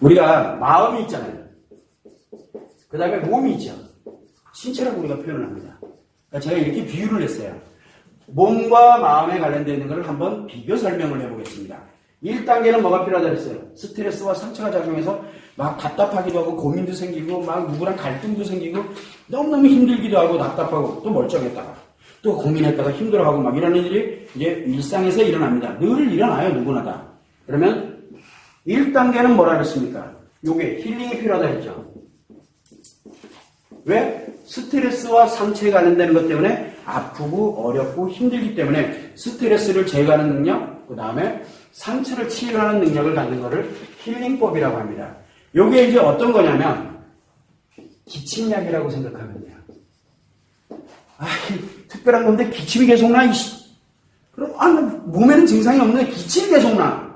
우리가 마음이 있잖아요. 그 다음에 몸이 있죠. 신체라고 우리가 표현을 합니다. 그러니까 제가 이렇게 비유를 했어요. 몸과 마음에 관련되어 있는 것을 한번 비교 설명을 해보겠습니다. 1단계는 뭐가 필요하다 그랬어요? 스트레스와 상처가 작용해서 막 답답하기도 하고 고민도 생기고 막 누구랑 갈등도 생기고 너무너무 힘들기도 하고 답답하고 또 멀쩡했다가 또 고민했다가 힘들어하고 막 이런 일이 이제 일상에서 일어납니다. 늘 일어나요. 누구나 다. 그러면 1단계는 뭐라 그랬습니까? 요게 힐링이 필요하다 했죠. 왜? 스트레스와 상처에 관련되는 것 때문에 아프고 어렵고 힘들기 때문에 스트레스를 제거하는 능력, 그 다음에 상처를 치유하는 능력을 갖는 것을 힐링법이라고 합니다. 요게 이제 어떤 거냐면 기침약이라고 생각하면 돼요. 아, 특별한 건데 기침이 계속 나. 그럼 몸에는 증상이 없는데 기침이 계속 나.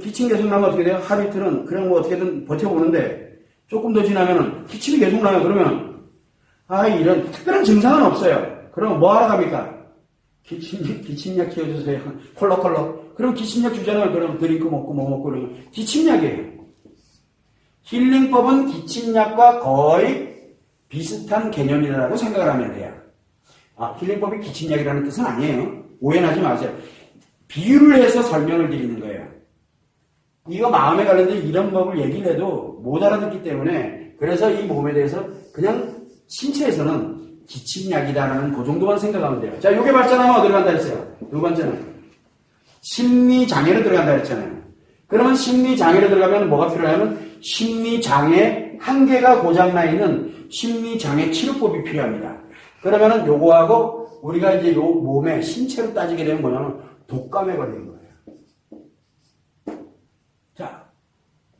기침 계속 나면 어떻게 돼요? 하루 이틀은 그냥 뭐 어떻게든 버텨보는데 조금 더 지나면은 기침이 계속 나요. 그러면 이런 특별한 증상은 없어요. 그럼 뭐 하러 갑니까? 기침약 키워주세요. 콜록콜록. 그럼 기침약 주잖아요. 그럼 드링크 먹고 뭐 먹고 그러면 기침약이에요. 힐링법은 기침약과 거의 비슷한 개념이라고 생각을 하면 돼요. 힐링법이 기침약이라는 뜻은 아니에요. 오해하지 마세요. 비유를 해서 설명을 드리는 거예요. 이거 마음에 관련된 이런 법을 얘기를 해도 못 알아듣기 때문에 그래서 이 몸에 대해서 그냥 신체에서는 기침약이다라는 그 정도만 생각하면 돼요. 자, 요게 발전하면 어디로 간다 했어요? 두 번째는 심리장애로 들어간다 했잖아요. 그러면 심리장애로 들어가면 뭐가 필요하냐면 심리장애 한계가 고장나 있는 심리장애 치료법이 필요합니다. 그러면은 요거하고 우리가 이제 요 몸의 신체로 따지게 되면 뭐냐면 독감에 걸린 거예요. 자,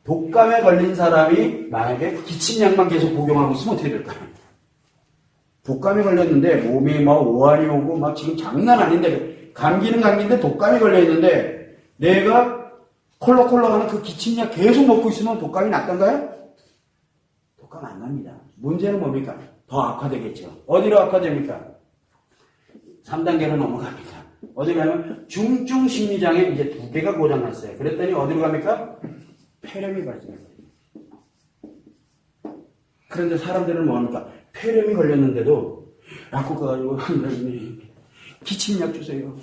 독감에 걸린 사람이 만약에 기침약만 계속 복용하고 있으면 어떻게 될까요? 독감에 걸렸는데 몸이 막 오한이 오고 막 지금 장난 아닌데 감기는 감기인데 독감에 걸려 있는데 내가 콜록콜록 하는 그 기침약 계속 먹고 있으면 독감이 낫던가요? 독감 안 납니다. 문제는 뭡니까? 더 악화되겠죠. 어디로 악화됩니까? 3단계로 넘어갑니다. 어디로 가면 중증 심리장애 이제 2개가 고장났어요. 그랬더니 어디로 갑니까? 폐렴이 발생합니다. 그런데 사람들은 뭐합니까? 폐렴이 걸렸는데도 약국 가가지고 기침약 주세요.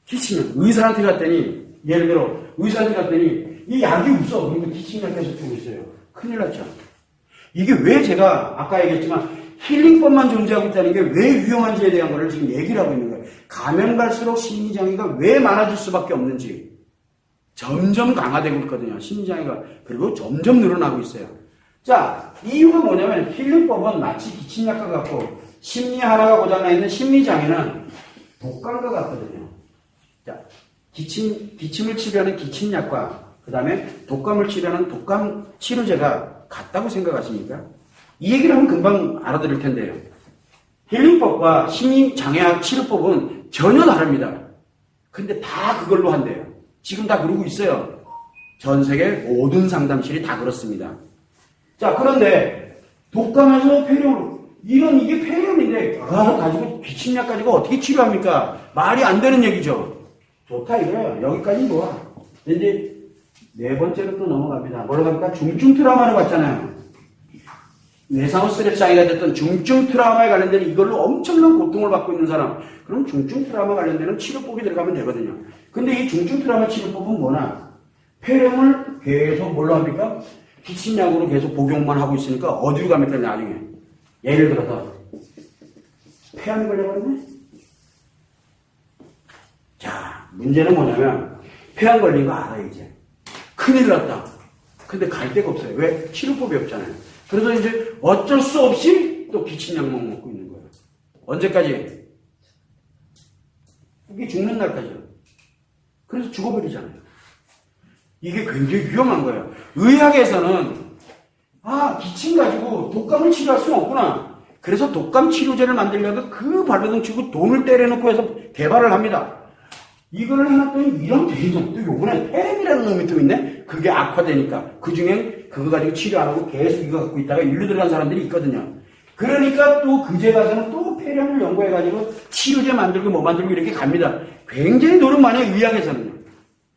기침약. 의사한테 갔더니 예를 들어 의사한테 갔더니 이 약이 없어. 그리고 기침약 계속 주고 있어요. 큰일 났죠. 이게 왜 제가 아까 얘기했지만 힐링법만 존재하고 있다는 게 왜 위험한지에 대한 거를 지금 얘기를 하고 있는 거예요. 가면 갈수록 심리장애가 왜 많아질 수밖에 없는지 점점 강화되고 있거든요. 심리장애가. 그리고 점점 늘어나고 있어요. 자, 이유가 뭐냐면 힐링법은 마치 기침약과 같고 심리 하나가 고장나 있는 심리장애는 독감과 같거든요. 자, 기침을 치료하는 기침약과 그 다음에 독감을 치료하는 독감 치료제가 같다고 생각하십니까? 이 얘기를 하면 금방 알아들을 텐데요. 힐링법과 심리장애학 치료법은 전혀 다릅니다. 근데 다 그걸로 한대요. 지금 다 그러고 있어요. 전 세계 모든 상담실이 다 그렇습니다. 자, 그런데 독감에서 폐렴, 이게 폐렴인데 가지고 기침약 가지고 어떻게 치료합니까? 말이 안 되는 얘기죠. 좋다 이거예요. 여기까지 좋아. 이제 네 번째로 또 넘어갑니다. 뭐로 갑니까? 중증 트라우마를 봤잖아요. 뇌상후 스트레스 장애가 됐던 중증 트라우마에 관련된 이걸로 엄청난 고통을 받고 있는 사람, 그럼 중증 트라우마 관련되는 치료법이 들어가면 되거든요. 근데 이 중증 트라우마 치료법은 뭐나 폐렴을 계속 뭘로 합니까? 기침약으로 계속 복용만 하고 있으니까 어디로 갑니까 나중에? 예를 들어서 폐암이 걸려버리네? 자, 문제는 뭐냐면 폐암 걸린 거 알아요 이제. 큰일 났다. 근데 갈 데가 없어요. 왜? 치료법이 없잖아요. 그래서 이제 어쩔 수 없이 또 기침약만 먹고 있는 거예요. 언제까지? 이게 죽는 날까지요. 그래서 죽어버리잖아요. 이게 굉장히 위험한 거예요. 의학에서는 기침 가지고 독감을 치료할 수는 없구나. 그래서 독감 치료제를 만들려고 그 발버둥 치고 돈을 때려놓고 해서 개발을 합니다. 이거를 해놨더니 이런 대인종, 또 요번에 폐렴이라는 놈이 또 있네? 그게 악화되니까. 그 중엔 그거 가지고 치료 안 하고 계속 이거 갖고 있다가 일로 들어간 사람들이 있거든요. 그러니까 또 그제 가서는 또 폐렴을 연구해가지고 치료제 만들고 뭐 만들고 이렇게 갑니다. 굉장히 노력 많이 해요, 의학에서는요.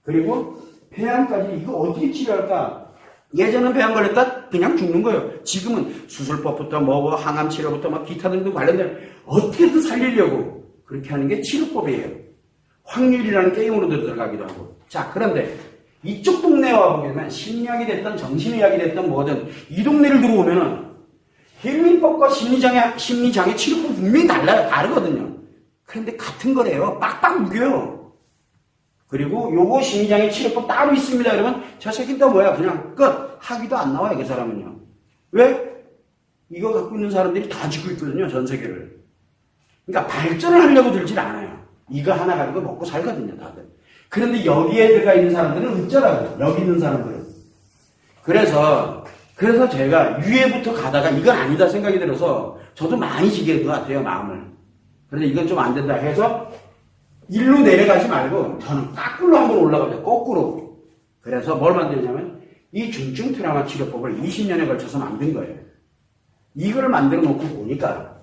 그리고 폐암까지 이거 어떻게 치료할까? 예전엔 폐암 걸렸다 그냥 죽는 거예요. 지금은 수술법부터 뭐 항암 치료부터 막 기타 등등 관련된 어떻게든 살리려고 그렇게 하는 게 치료법이에요. 확률이라는 게임으로도 들어가기도 하고. 자, 그런데 이쪽 동네에 와보면 심리학이 됐든 정신의학이 됐든 뭐든 이 동네를 들어오면은 힐링법과 심리장애 치료법 분명히 달라요. 다르거든요. 그런데 같은 거래요. 빡빡 우겨요. 그리고 요거 심리장애 치료법 따로 있습니다. 그러면 저 새끼 또 뭐야? 그냥 끝. 학위도 안 나와요. 그 사람은요. 왜? 이거 갖고 있는 사람들이 다 지고 있거든요. 전 세계를. 그러니까 발전을 하려고 들질 않아요. 이거 하나 가지고 먹고 살거든요. 다들. 그런데 여기에 들어가 있는 사람들은 어쩌라고. 여기 있는 사람들은. 그래서 제가 유해부터 가다가 이건 아니다 생각이 들어서 저도 많이 지게 된 것 같아요. 마음을. 그런데 이건 좀 안 된다 해서 일로 내려가지 말고 저는 거꾸로 한번 올라가죠. 거꾸로. 그래서 뭘 만들냐면 이 중증 트라우마 치료법을 20년에 걸쳐서 만든 거예요. 이거를 만들어 놓고 보니까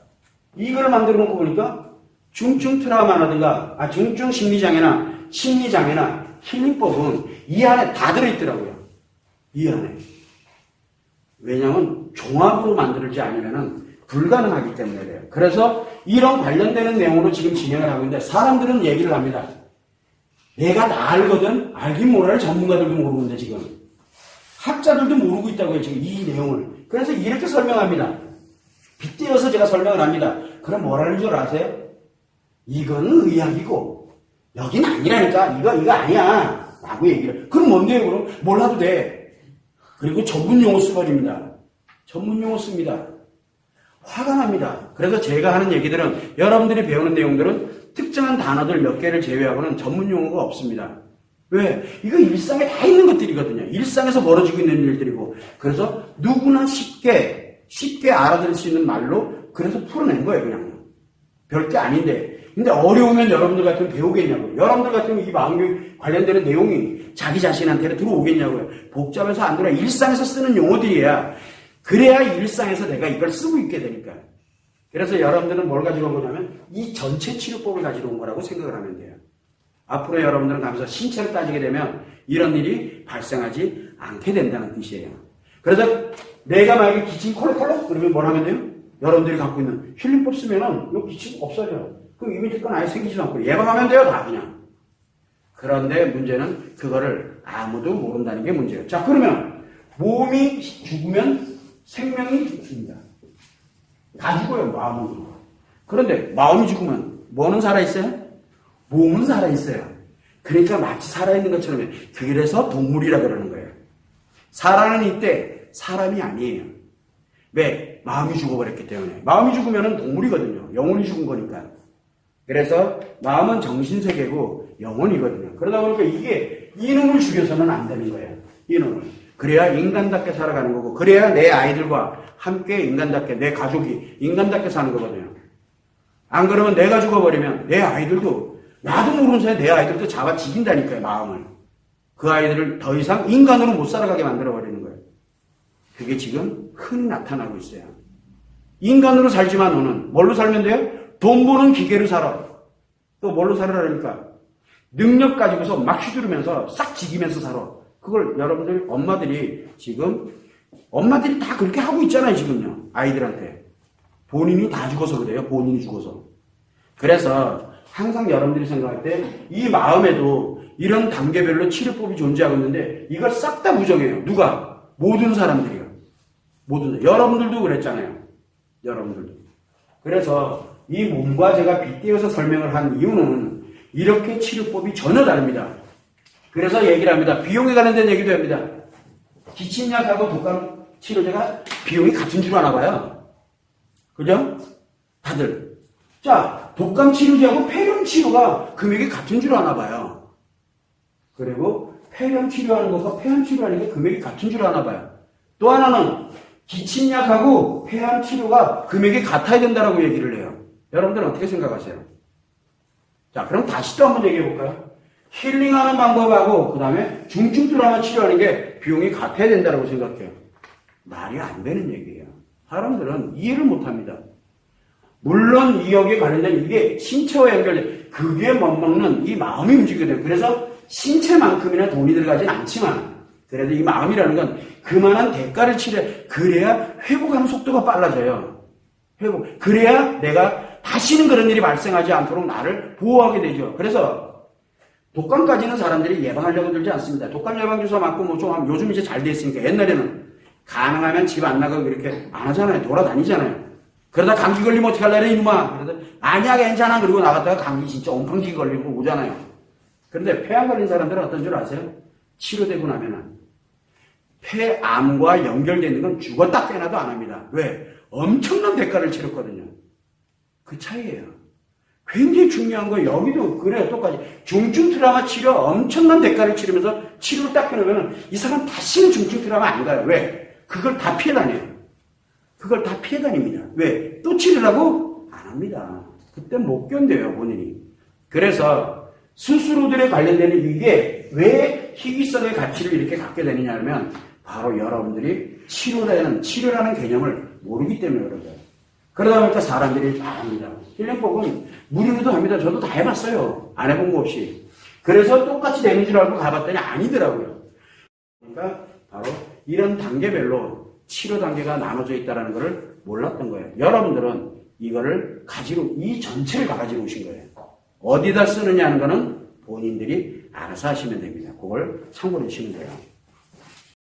중증 트라우마라든가 중증 심리장애나 힐링법은 이 안에 다 들어있더라고요. 이 안에. 왜냐하면 종합으로 만들지 않으면 불가능하기 때문에 그래요. 그래서 이런 관련되는 내용으로 지금 진행을 하고 있는데 사람들은 얘기를 합니다. 내가 다 알거든. 알긴 몰라요. 전문가들도 모르는데 지금. 학자들도 모르고 있다고요. 지금 이 내용을. 그래서 이렇게 설명합니다. 빗대어서 제가 설명을 합니다. 그럼 뭐라는 줄 아세요? 이거는 의학이고 여긴 아니라니까. 이거 아니야. 라고 얘기를. 그럼 뭔데요? 그럼 몰라도 돼. 그리고 전문 용어 써버립니다. 전문 용어 씁니다. 화가 납니다. 그래서 제가 하는 얘기들은 여러분들이 배우는 내용들은 특정한 단어들 몇 개를 제외하고는 전문 용어가 없습니다. 왜? 이거 일상에 다 있는 것들이거든요. 일상에서 벌어지고 있는 일들이고. 그래서 누구나 쉽게 알아들을 수 있는 말로 그래서 풀어낸 거예요. 그냥. 별게 아닌데. 근데 어려우면 여러분들 같으면 배우겠냐고요. 여러분들 같으면 이 마음교육 관련되는 내용이 자기 자신한테 들어오겠냐고요. 복잡해서 안 들어. 일상에서 쓰는 용어들이야. 그래야 일상에서 내가 이걸 쓰고 있게 되니까. 그래서 여러분들은 뭘 가지고 온 거냐면 이 전체 치료법을 가지고 온 거라고 생각을 하면 돼요. 앞으로 여러분들은 가면서 신체를 따지게 되면 이런 일이 발생하지 않게 된다는 뜻이에요. 그래서 내가 만약에 기침 콜록콜록 그러면 뭘 하면 돼요? 여러분들이 갖고 있는 힐링법 쓰면은 이 기침 없어져요. 그럼 이미지 건 아예 생기지도 않고 예방하면 돼요. 다 그냥. 그런데 문제는 그거를 아무도 모른다는 게 문제예요. 자, 그러면 몸이 죽으면 생명이 죽습니다. 다 죽어요. 마음은. 그런데 마음이 죽으면 뭐는 살아있어요? 몸은 살아있어요. 그러니까 마치 살아있는 것처럼 그래서 동물이라 그러는 거예요. 살아는 이때 사람이 아니에요. 왜? 마음이 죽어버렸기 때문에. 마음이 죽으면 동물이거든요. 영혼이 죽은 거니까. 그래서 마음은 정신세계고 영혼이거든요. 그러다 보니까 이게 이놈을 죽여서는 안 되는 거예요. 이놈을. 그래야 인간답게 살아가는 거고 그래야 내 아이들과 함께 인간답게 내 가족이 인간답게 사는 거거든요. 안 그러면 내가 죽어버리면 내 아이들도 나도 모르는 사이에 내 아이들도 잡아 죽인다니까요. 마음을. 그 아이들을 더 이상 인간으로 못 살아가게 만들어버리는 거예요. 그게 지금 흔히 나타나고 있어요. 인간으로 살지만 너는 뭘로 살면 돼요? 돈 버는 기계로 살아. 또 뭘로 살아라니까? 능력 가지고서 막 휘두르면서 싹 지기면서 살아. 그걸 여러분들 엄마들이 다 그렇게 하고 있잖아요. 지금요. 아이들한테. 본인이 다 죽어서 그래요. 본인이 죽어서. 그래서 항상 여러분들이 생각할 때 이 마음에도 이런 단계별로 치료법이 존재하고 있는데 이걸 싹 다 부정해요. 누가? 모든 사람들이요. 여러분들도 그랬잖아요. 여러분들도. 그래서 이 몸과 제가 빗대어서 설명을 한 이유는 이렇게 치료법이 전혀 다릅니다. 그래서 얘기를 합니다. 비용에 관련된 얘기도 합니다. 기침약하고 독감 치료제가 비용이 같은 줄 아나 봐요. 그죠? 다들. 자, 독감 치료제하고 폐렴 치료가 금액이 같은 줄 아나 봐요. 그리고 폐렴 치료하는 것과 폐암 치료하는 게 금액이 같은 줄 아나 봐요. 또 하나는 기침약하고 폐암 치료가 금액이 같아야 된다라고 얘기를 해요. 여러분들은 어떻게 생각하세요? 자, 그럼 다시 또 한번 얘기해 볼까요? 힐링하는 방법하고 그 다음에 중증 트라우마 치료하는 게 비용이 같아야 된다고 생각해요. 말이 안 되는 얘기예요. 사람들은 이해를 못합니다. 물론 이 여기에 관련된 이게 신체와 연결된 그게 맞먹는 이 마음이 움직이게 돼요. 그래서 신체만큼이나 돈이 들어가진 않지만 그래도 이 마음이라는 건 그만한 대가를 그래야 회복하는 속도가 빨라져요. 그래야 내가 다시는 그런 일이 발생하지 않도록 나를 보호하게 되죠. 그래서 독감 가지는 사람들이 예방하려고 들지 않습니다. 독감 예방주사 맞고 뭐 좀 하면 요즘 이제 잘 돼 있으니까 옛날에는 가능하면 집 안 나가고 이렇게 안 하잖아요. 돌아다니잖아요. 그러다 감기 걸리면 어떻게 할래 이놈아. 그러다 아니야 괜찮아. 그리고 나갔다가 감기 진짜 옴팡기 걸리고 오잖아요. 그런데 폐암 걸린 사람들은 어떤 줄 아세요? 치료되고 나면은 폐암과 연결되는 건 죽었다 깨나도 안 합니다. 왜? 엄청난 대가를 치렀거든요. 그 차이예요. 굉장히 중요한 거 여기도 그래요. 똑같이 중증 트라우마 치료 엄청난 대가를 치르면서 치료를 딱 해놓으면 이 사람 다시는 중증 트라우마 안 가요. 왜? 그걸 다 피해 다녀요. 그걸 다 피해 다닙니다. 왜? 또 치료라고? 안 합니다. 그때 못 견뎌요, 본인이. 그래서 스스로들에 관련되는 이게 왜 희귀성의 가치를 이렇게 갖게 되느냐 하면 바로 여러분들이 치료라는 개념을 모르기 때문에 그러죠. 그러다 보니까 사람들이 다 합니다. 힐링법은 무료로도 합니다. 저도 다 해봤어요. 안 해본 거 없이. 그래서 똑같이 되는 줄 알고 가봤더니 아니더라고요. 그러니까 바로 이런 단계별로 치료 단계가 나눠져 있다는 것을 몰랐던 거예요. 여러분들은 이거를 이 전체를 가지고 오신 거예요. 어디다 쓰느냐 하는 거는 본인들이 알아서 하시면 됩니다. 그걸 참고해 주시면 돼요.